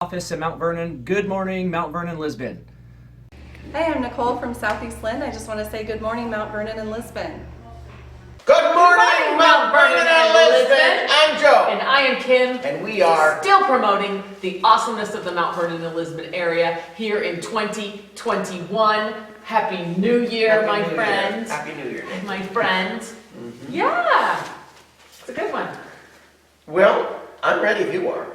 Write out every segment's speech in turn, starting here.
Office at Mount Vernon. Good morning, Mount Vernon-Lisbon. Hi, I'm Nicole from Southeast Lynn. I just want to say good morning, Mount Vernon and Lisbon. Good morning, Mount Vernon and Lisbon. I'm Joe. And I am Kim. And we are still promoting the awesomeness of the Mount Vernon and Lisbon area here in 2021. Happy New Year, my friend. Happy New Year. My friend. Yeah. It's a good one. Well, I'm ready if you are.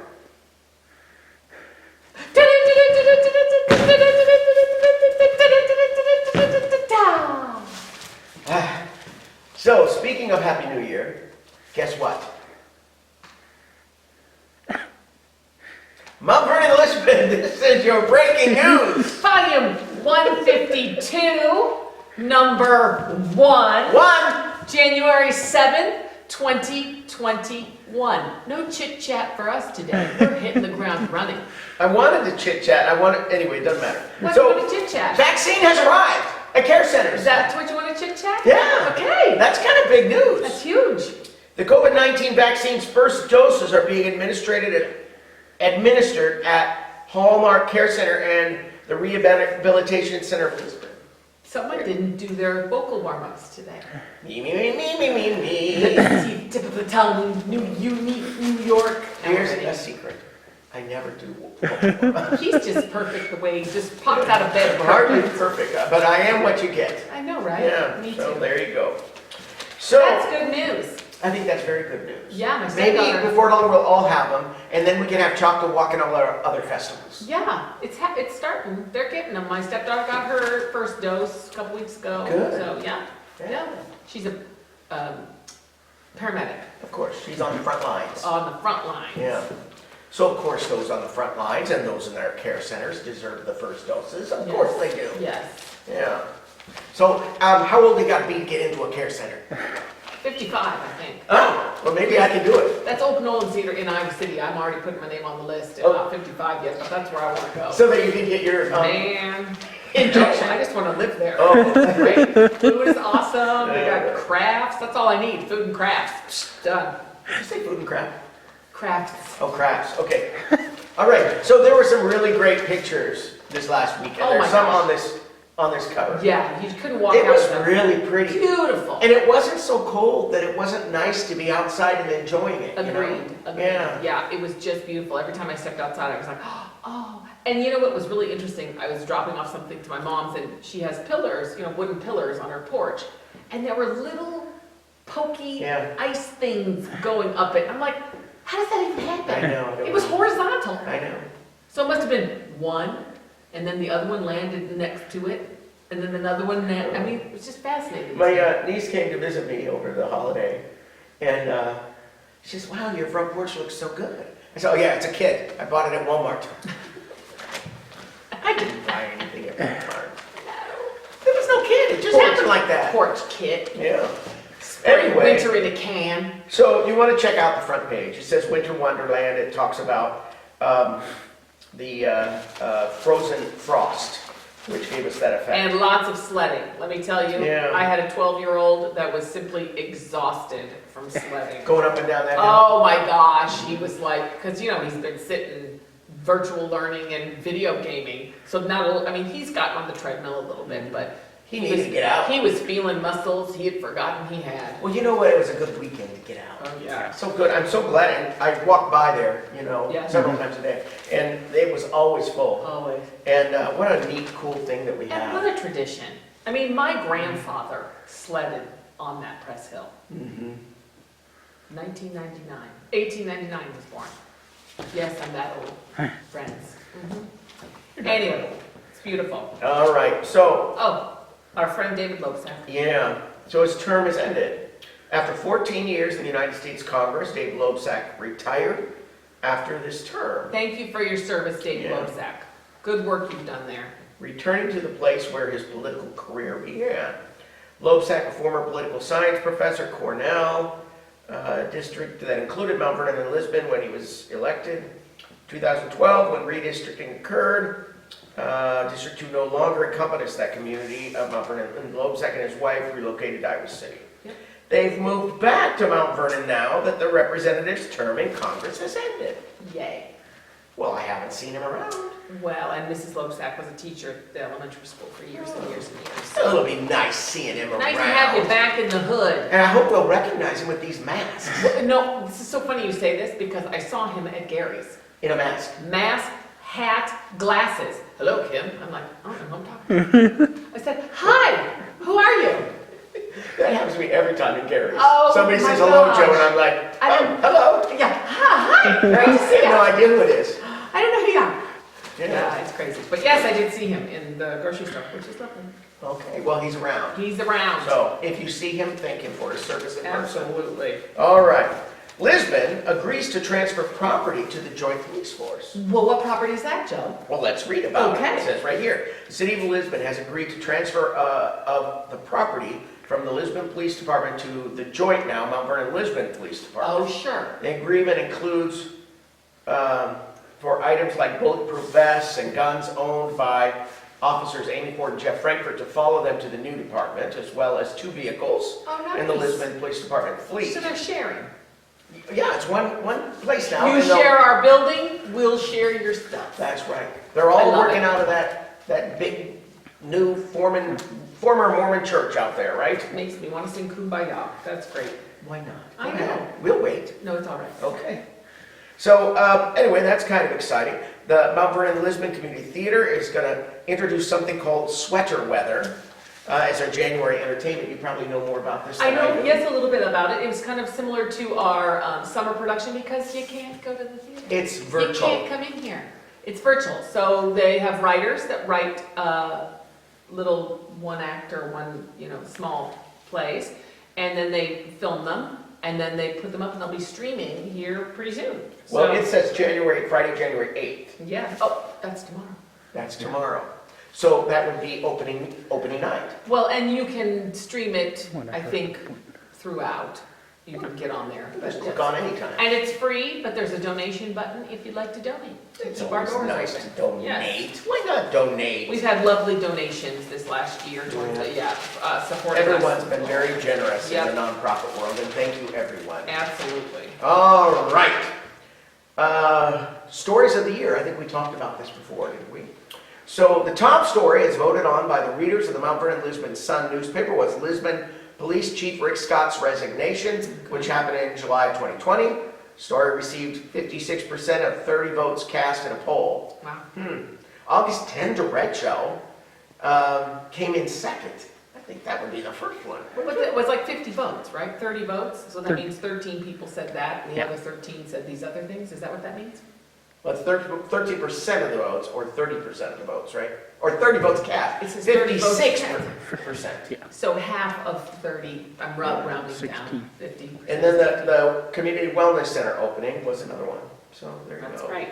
So, speaking of Happy New Year, guess what? Mount Vernon and Lisbon, this is your breaking news. Volume 152, number 1. January 7th, 2021. No chit chat for us today. We're hitting the ground running. I wanted to chit chat. Anyway, it doesn't matter. What do you want to chit chat? Vaccine has arrived at care centers. Is that what you want to chit chat? Yeah. Okay. That's kind of big news. That's huge. The COVID-19 vaccines' first doses are being administered at Hallmark Care Center and the Rehabilitation Center of Lisbon. Someone didn't do their vocal warm-ups today. Me. Tip of the tongue, unique New York. Here's a secret. I never do. He's just perfect the way he just pops out of bed. Hardly perfect, but I am what you get. I know, right? Yeah, Me too. so there you go. So That's good news. I think that's very good news. Yeah, my Maybe stepdaughter. before long we'll all have them, and then we can have chocolate walk in all our other festivals. Yeah, it's starting. They're getting them. My stepdaughter got her first dose a couple weeks ago. Good. So yeah. She's a paramedic. Of course, she's on the front lines. On the front line. Yeah. So of course those on the front lines and those in their care centers deserve the first doses. Of course they do. Yes. Yeah. So how old they got to be to get into a care center? 55, I think. Oh, well maybe I can do it. That's Open Olin Theater in Iowa City. I'm already putting my name on the list. I'm not 55 yet, but that's where I want to go. So that you can get your Injection. I just want to live there. Oh, Great. Food is awesome. They got crafts. That's all I need. Food and crafts. Done. Did you say food and craft? Crafts. Oh, crafts. Okay. All right. So there were some really great pictures this last weekend. Oh, There's my some gosh. on this cover. Yeah, you couldn't walk It out was of them. really pretty. Beautiful. And it wasn't so cold that it wasn't nice to be outside and enjoying it. Agreed. Yeah. Yeah, it was just beautiful. Every time I stepped outside, I was like, oh. And you know what was really interesting? I was dropping off something to my mom's, and she has pillars, wooden pillars on her porch. And there were little pokey ice things going up it. I'm like, how does that even happen? I know. It was horizontal. I know. So it must have been one, and then the other one landed next to it, and then another one landed. I mean, it was just fascinating. My niece came to visit me over the holiday, and she says, wow, your front porch looks so good. I said, oh yeah, it's a kit. I bought it at Walmart. I didn't buy anything at Walmart. There was no kit. It just happened like that. Porch kit. Yeah. Anyway. Winter in a can. So you want to check out the front page. It says Winter Wonderland. It talks about the frozen frost, which gave us that effect. And lots of sledding. Let me tell you, I had a 12-year-old that was simply exhausted from sledding. Going up and down that hill. Oh my gosh, he was like, because he's been sitting virtual learning and video gaming. So he's gotten on the treadmill a little bit, but he needed to get out. He was feeling muscles he had forgotten he had. Well, you know what? It was a good weekend to get out. Oh yeah. So good. I'm so glad. And I walked by there, several times a day, and it was always full. Always. And what a neat, cool thing that we have. And what a tradition. I mean, my grandfather sledded on that press hill. 1899 he was born. Yes, I'm that old, friends. Anyway, it's beautiful. All right, so. Oh, our friend David Loebsack. Yeah, so his term is ended. After 14 years in the United States Congress, David Loebsack retired after this term. Thank you for your service, David Loebsack. Good work you've done there. Returning to the place where his political career began. Loebsack, a former political science professor, Cornell district that included Mount Vernon and Lisbon when he was elected. 2012, when redistricting occurred, District 2 no longer encompassed that community of Mount Vernon, and Loebsack and his wife relocated to Iowa City. Yep. They've moved back to Mount Vernon now that the representative's term in Congress has ended. Yay. Well, I haven't seen him around. Well, and Mrs. Loebsack was a teacher at the elementary school for years and years and years. So it'll be nice seeing him around. Nice to have you back in the hood. And I hope we'll recognize him with these masks. No, this is so funny you say this because I saw him at Gary's. In a mask. Mask, hat, glasses. Hello, Kim. I'm like, I don't know who I'm talking to. I said, hi, who are you? That happens to me every time in Gary's. Oh, Somebody my says hello, gosh. Joe, and I'm like, I don't- hello. Yeah, hi, great to see I have no you. idea who it is. I don't know who you are. Yeah. Yeah, it's crazy. But yes, I did see him in the grocery store, which is lovely. Okay, well, he's around. He's around. So if you see him, thank him for his service in person. Absolutely. All right. Lisbon agrees to transfer property to the Joint Police Force. Well, what property is that, Joe? Well, let's read about Okay. it. It says right here, the City of Lisbon has agreed to transfer of the property from the Lisbon Police Department to the joint now Mount Vernon-Lisbon Police Department. Oh, sure. The agreement includes for items like bulletproof vests and guns owned by officers Amy Ford and Jeff Frankfurt to follow them to the new department, as well as 2 vehicles Oh, nice. in the Lisbon Police Department fleet. So they're sharing. Yeah, it's one place now. You and they'll- share our building, we'll share your stuff. That's right. They're I all love working it. out of that big new former Mormon church out there, right? Makes me want to sing Kumbaya. That's great. Why not? I Go ahead. know. We'll wait. No, it's all right. Okay. So anyway, that's kind of exciting. The Mount Vernon Lisbon Community Theater is going to introduce something called Sweater Weather as our January entertainment. You probably know more about this I than know, do. yes, a little bit about it. It was kind of similar to our summer production because you can't go to the theater. It's You virtual. can't come in here. It's virtual. So they have writers that write little one act or one, small plays, and then they film them, and then they put them up, and they'll be streaming here pretty soon. Well, So- it says Friday, January 8th. Yeah. Oh, that's tomorrow. That's tomorrow. So that would be opening night. Well, and you can stream it, I think, throughout. You can get on there. Just click on anytime. And it's free, but there's a donation button if you'd like to donate. It's Keep our always doors nice open. to donate. Yes. Why not donate? We've had lovely donations this last year towards the, supporting us. Everyone's been very generous Yep. in the nonprofit world, and thank you, everyone. Absolutely. All right. Stories of the year. I think we talked about this before, didn't we? So the top story, as voted on by the readers of the Mount Vernon-Lisbon Sun newspaper, was Lisbon Police Chief Rick Scott's resignation, which happened in July 2020. Story received 56% of 30 votes cast in a poll. Wow. August 10 derecho came in second. I think that would be the first one. But it was like 50 votes, right? 30 votes? So that 30. means 13 people said that, and the Yeah. other 13 said these other things? Is that what that means? Well, it's 13% of the votes, or 30% of the votes, right? Or 30 votes cast. It says 30 votes 56%. Yeah. So half of 30, I'm rounding 60. down, 50. And then the Community Wellness Center opening was another one. So there you go. That's right.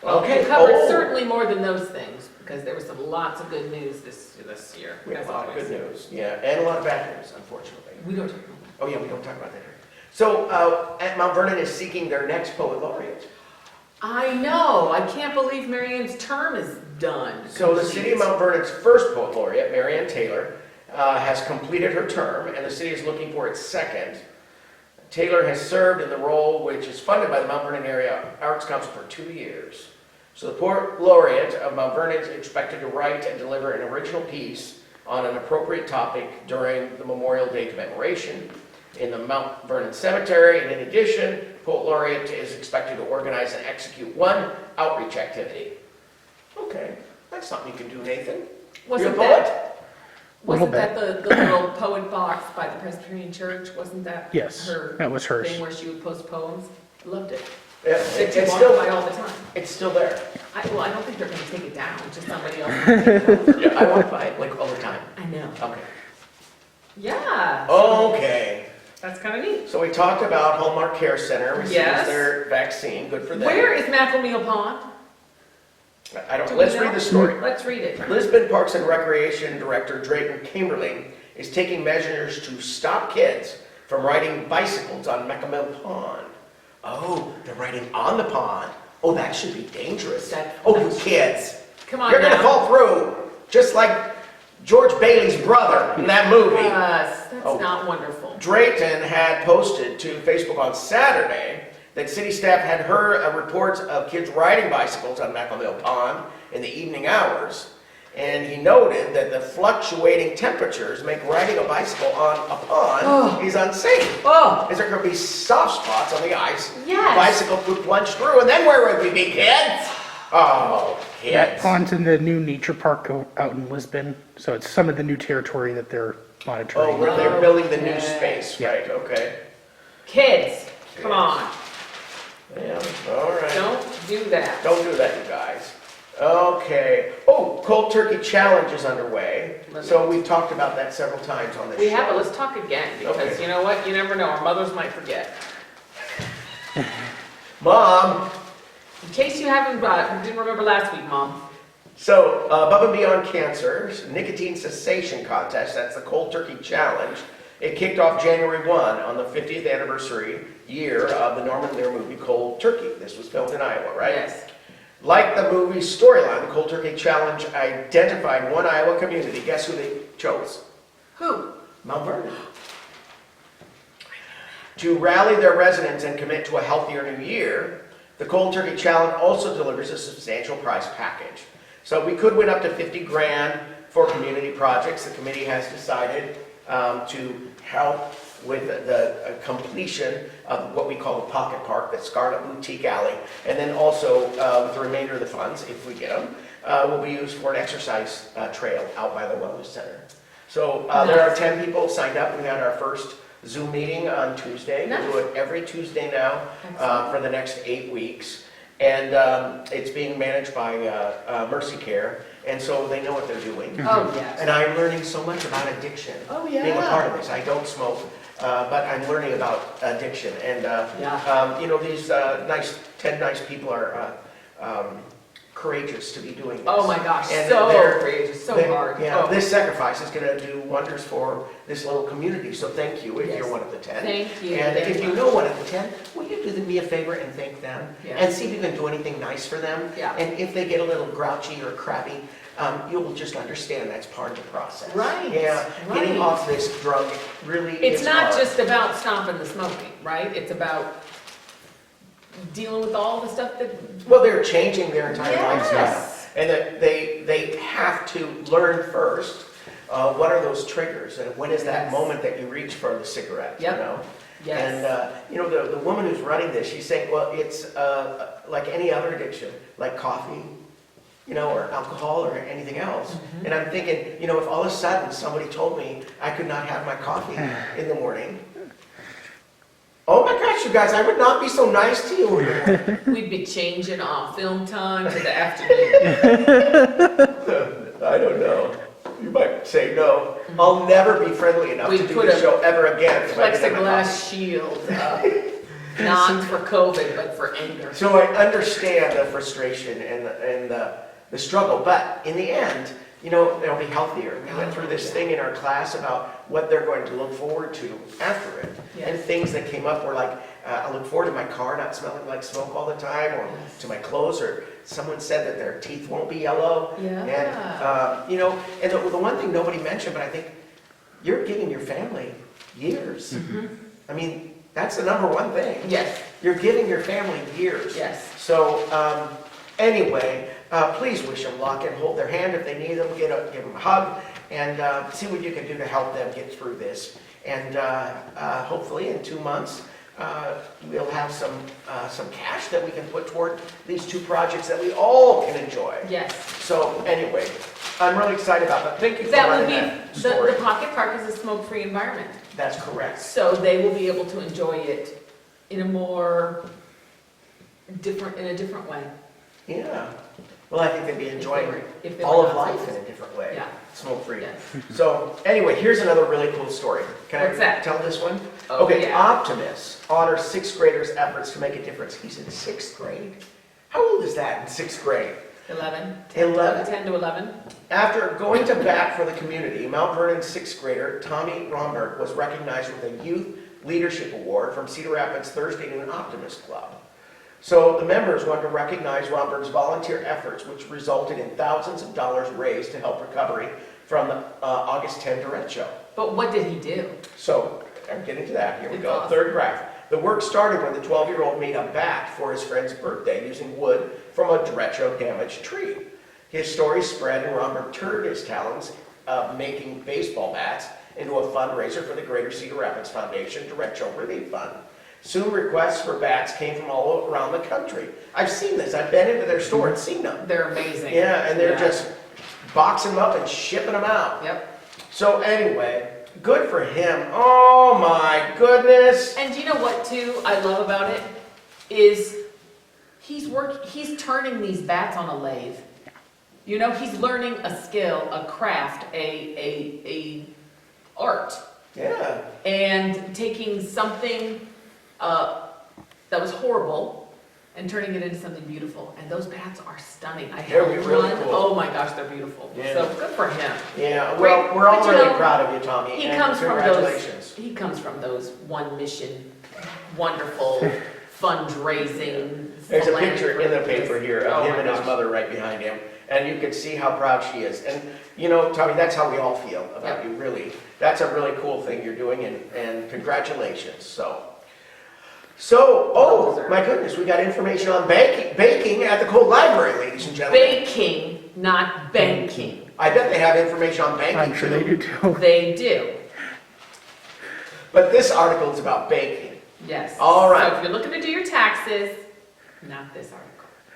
Well, Okay. we covered Oh. certainly more than those things, because there was lots of good news this year. We have as a lot of always. good news. Yeah, and a lot of bad news, unfortunately. We don't talk about Oh yeah, we don't talk about that here. So at Mount Vernon is seeking their next poet laureate. I know, I can't believe Marianne's term is done. So the city of Mount Vernon's first poet laureate, Marianne Taylor, has completed her term, and the city is looking for its second. Taylor has served in the role which is funded by the Mount Vernon Area Arts Council for 2 years. So the poet laureate of Mount Vernon is expected to write and deliver an original piece on an appropriate topic during the Memorial Day commemoration in the Mount Vernon Cemetery. And in addition, poet laureate is expected to organize and execute one outreach activity. Okay, that's something you can do, Nathan. You're a Wasn't poet? that, Little wasn't that the little poet box by the Presbyterian Church? Wasn't that Yes, her that was hers. thing where she would post poems? Loved it. Yeah, It's it's by still all the time. it's still there. I don't think they're gonna take it down, just somebody else. can take it over. Yeah, I walk by it like all the time. I know. Okay. Yeah. Okay. That's kind of neat. So we talked about Hallmark Care Center receives Yes. their vaccine. Good for them. Where is McElmeal Pond? I don't. Do we Let's know? read the story. Let's read it. Lisbon Parks and Recreation Director Drayton Kimberling is taking measures to stop kids from riding bicycles on McElmeal Pond. Oh, they're riding on the pond. Oh, that should be dangerous. Oh, you kids. Come on You're gonna now. fall through, just like George Bailey's brother in that movie. Yes, that's Oh. not wonderful. Drayton had posted to Facebook on Saturday that city staff had heard reports of kids riding bicycles on McElville Pond in the evening hours. And he noted that the fluctuating temperatures make riding a bicycle on a pond is unsafe. Oh, Is there going to be soft spots on the ice? Yes. Bicycle could plunge through, and then where would we be, kids? Oh, That kids. pond's in the new nature park out in Lisbon, so it's some of the new territory that they're monitoring. Oh, where they're building the new Okay. space, right, okay. kids, come on, Yeah, all right. don't do that. Don't do that, you guys. Okay. Oh, cold turkey challenge is underway. So we've talked about that several times on this We show. have, but let's talk again, because Okay. you know what, you never know, our mothers might forget. Mom, In case you didn't remember last week, Mom. so Above and Beyond Cancer's nicotine cessation contest, that's the cold turkey challenge. It kicked off January 1 on the 50th anniversary year of the Norman Lear movie Cold Turkey. This was filmed in Iowa, right? Yes. Like the movie's storyline, the Cold Turkey Challenge identified one Iowa community. Guess who they chose? Who? Mount Vernon. To rally their residents and commit to a healthier new year, the Cold Turkey Challenge also delivers a substantial prize package. So we could win up to 50 grand for community projects. The committee has decided to help with the completion of what we call the Pocket Park, the Scarlet Boutique Alley, and then also with the remainder of the funds, if we get them, will be used for an exercise trail out by the Wellness Center. So there are 10 people signed up. We had our first Zoom meeting on Tuesday. Nice. We'll do it every Tuesday now for the next 8 weeks. And it's being managed by Mercy Care, and so they know what they're doing. Oh, yes. And I'm learning so much about addiction. Oh, Being a yeah. part of this. I don't smoke, but I'm learning about addiction. And, you know, these 10 nice people are courageous to be doing this. Oh my gosh, And so they're- courageous, so they- hard. Yeah, Oh. this sacrifice is going to do wonders for this little community. So thank you if Yes. you're one of the 10. Thank you And very if you much. know one of the 10, will you do me a favor and thank them? Yes. And see if you can do anything nice for them? Yeah. And if they get a little grouchy or crabby, you'll just understand that's part of the process. Right, Yeah, getting right. off this drug really It's is not hard. just about stopping the smoking, right? It's about dealing with all the stuff that, Well, they're changing their entire Yes. lifestyle. And that they have to learn first, what are those triggers? And when is that Yes. moment that you reach for the cigarette, you Yep. know? yes. And, you know, the woman who's running this, she's saying, well, it's like any other addiction, like coffee, you know, or alcohol or anything else. Mm-hmm. And I'm thinking, you know, if all of a sudden somebody told me I could not have my coffee in the morning, oh my gosh, you guys, I would not be so nice to you. We'd be changing our film time to the afternoon. I don't know. You might say no. I'll never be friendly enough We to do put this a show ever again. if I didn't have my coffee. Plexiglass shield up. Not for COVID, but for anger. So I understand the frustration and the struggle, but in the end, you know, they'll be healthier. We went through this thing in our class about what they're going to look forward to after it. And Yes. things that came up were like, I look forward to my car not smelling like smoke all the time, or Yes. to my clothes, or someone said that their teeth won't be yellow. Yeah. And, you know, and the one thing nobody mentioned, but I think you're giving your family years. Mm-hmm. I mean, that's the number one thing. Yes, You're giving your family years. yes. So, anyway, please wish them luck and hold their hand if they need them, give them a hug, and see what you can do to help them get through this. And hopefully in 2 months, we'll have some cash that we can put toward these 2 projects that we all can enjoy. Yes. So anyway, I'm really excited about that. Thank you for That will running be, that story. the Pocket Park is a smoke-free environment. That's correct. So they will be able to enjoy it in a more different way. Yeah. Well, I think they'd be enjoying If they all were of not life in smokers. a different way. Yeah. Smoke-free. Yes. So anyway, here's another really cool story. Can What's I that? tell this one? Oh, Okay, yeah. Optimus Honor 6th graders' efforts to make a difference. He's in 6th grade. How old is that in 6th grade? 11? 11. 10 to 11? After going to bat for the community, Mount Vernon 6th grader Tommy Rhomberg was recognized with a Youth Leadership Award from Cedar Rapids Thursday Noon Optimist Club. So the members wanted to recognize Rhomberg's volunteer efforts, which resulted in thousands of dollars raised to help recovery from the August 10 derecho. But what did he do? So I'm getting to that. Here we It's go. awesome. Third graph. The work started when the 12-year-old made a bat for his friend's birthday using wood from a derecho-damaged tree. His story spread, and Rhomberg turned his talents of making baseball bats into a fundraiser for the Greater Cedar Rapids Foundation Derecho Relief Fund. Soon requests for bats came from all around the country. I've seen this. I've been into their store and seen them. They're amazing. Yeah, and they're just boxing them up and shipping them out. Yep. So anyway, good for him. Oh my goodness. And do you know what too I love about it is he's turning these bats on a lathe. You know, he's learning a skill, a craft, a art, Yeah. and taking something that was horrible and turning it into something beautiful. And those bats are stunning. I They're held really one. cool. Oh my gosh, they're beautiful. Yeah. So good for him. Yeah, Great. well, we're all But you really know, proud of you, Tommy, He and comes from congratulations. those. He comes from those one mission, wonderful fundraising. There's a picture in the paper here of Oh him my and his gosh. mother right behind him, and you can see how proud she is. And you know, Tommy, that's how we all feel about you, really. That's a really cool thing you're doing, and congratulations. So, oh my goodness, we got information on baking at the Cold Library, ladies and gentlemen. Baking, not banking. I bet they have information on banking I'm sure they too. do too. They do. But this article is about baking. Yes. All right. So if you're looking to do your taxes, not this article.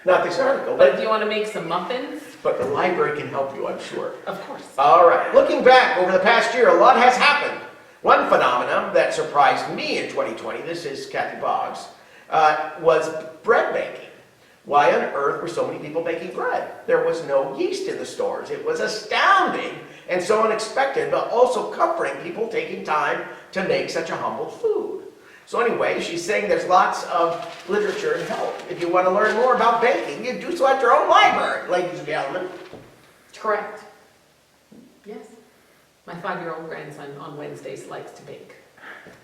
Not this article, But if but you want to make some muffins, the library can help you, I'm sure. of course. All right, looking back over the past year, a lot has happened. One phenomenon that surprised me in 2020, this is Kathy Boggs, was bread baking. Why on earth were so many people baking bread? There was no yeast in the stores. It was astounding and so unexpected, but also comforting people taking time to make such a humble food. So anyway, she's saying there's lots of literature and help. If you want to learn more about baking, you do so at your own library, ladies and gentlemen. Correct. Yes. My 5-year-old grandson on Wednesdays likes to bake.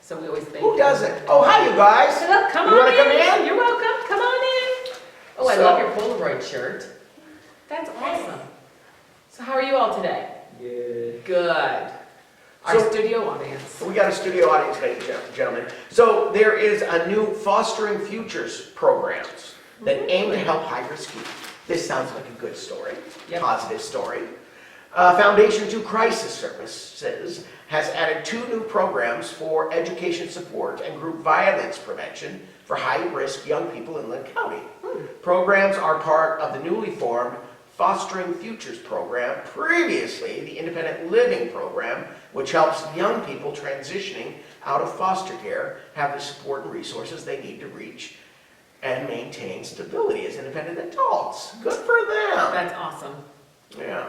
So we always bake. Who doesn't? Oh, hi, you guys. Hello, come You on wanna come in? You're welcome. Come on in. Oh, I So- love your Polaroid shirt. That's awesome. So how are you all today? Good. Our So- studio audience. We got a studio audience, ladies and gentlemen. So there is a new Fostering Futures programs that aim to help high-risk youth. This sounds like a good story, Yep. positive story. Foundation to Crisis Services has added 2 new programs for education support and group violence prevention for high-risk young people in Lynn County. Programs are part of the newly formed Fostering Futures program, previously the Independent Living program, which helps young people transitioning out of foster care have the support and resources they need to reach and maintain stability as independent adults. Good for them. That's awesome. Yeah.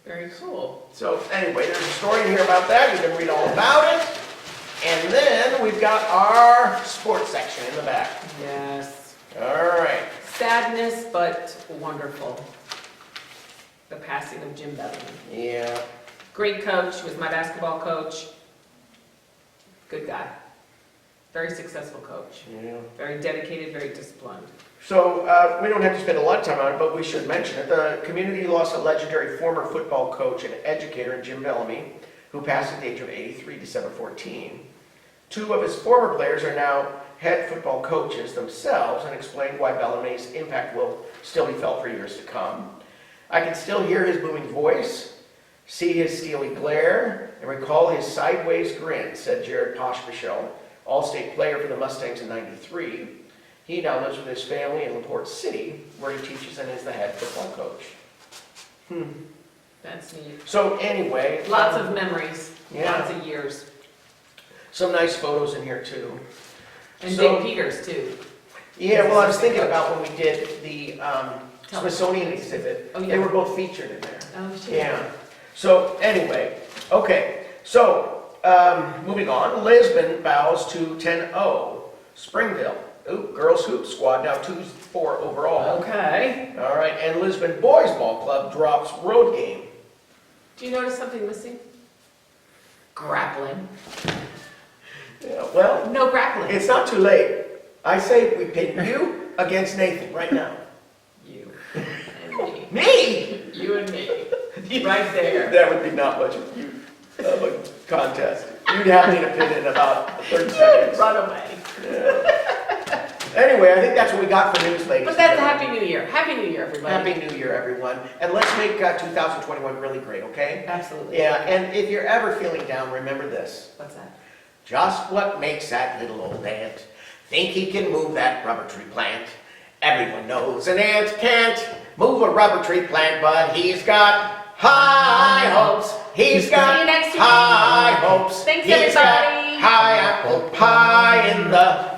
Very cool. So anyway, there's a story in here about that. You can read all about it. And then we've got our sports section in the back. Yes. All right. Sadness, but wonderful. The passing of Jim Bellamy. Yeah. Great coach, was my basketball coach. Good guy. Very successful coach. Yeah. Very dedicated, very disciplined. So we don't have to spend a lot of time on it, but we should mention it. The community lost a legendary former football coach and educator in Jim Bellamy, who passed at the age of 83, December 14. 2 of his former players are now head football coaches themselves and explained why Bellamy's impact will still be felt for years to come. I can still hear his booming voice, see his steely glare, and recall his sideways grin, said Jared Poshmichel, All-State player for the Mustangs in '93. He now lives with his family in LaPorte City, where he teaches and is the head football coach. That's neat. So anyway. Lots of memories, Yeah. lots of years. Some nice photos in here too. And So- Dick Peters too. Yeah, well, I was thinking about when we did the Smithsonian exhibit. Oh, yeah. They were both featured in there. Oh, shit. Yeah. So anyway, okay. So moving on, Lisbon bows to 10-0. Springville. Ooh, girls hoop squad now 2-4 overall. Okay. All right, and Lisbon Boys Ball Club drops road game. Do you notice something missing? Grappling. Yeah, well, No grappling. it's not too late. I say we pit you against Nathan right now. You and me. Me? You and me. Right there. That would be not much of a contest. You'd have me in a pit in about 30 seconds. Run away. Anyway, I think that's what we got for news, ladies. But that's and Happy gentlemen. New Year. Happy New Year, everybody. Happy New Year, everyone. And let's make 2021 really great, okay? Absolutely. Yeah, and if you're ever feeling down, remember this. What's that? Just what makes that little old ant think he can move that rubber tree plant? Everyone knows an ant can't move a rubber tree plant, but he's got high hopes. He's got See you next week. high hopes. Thanks, He's got everybody. high apple pie in the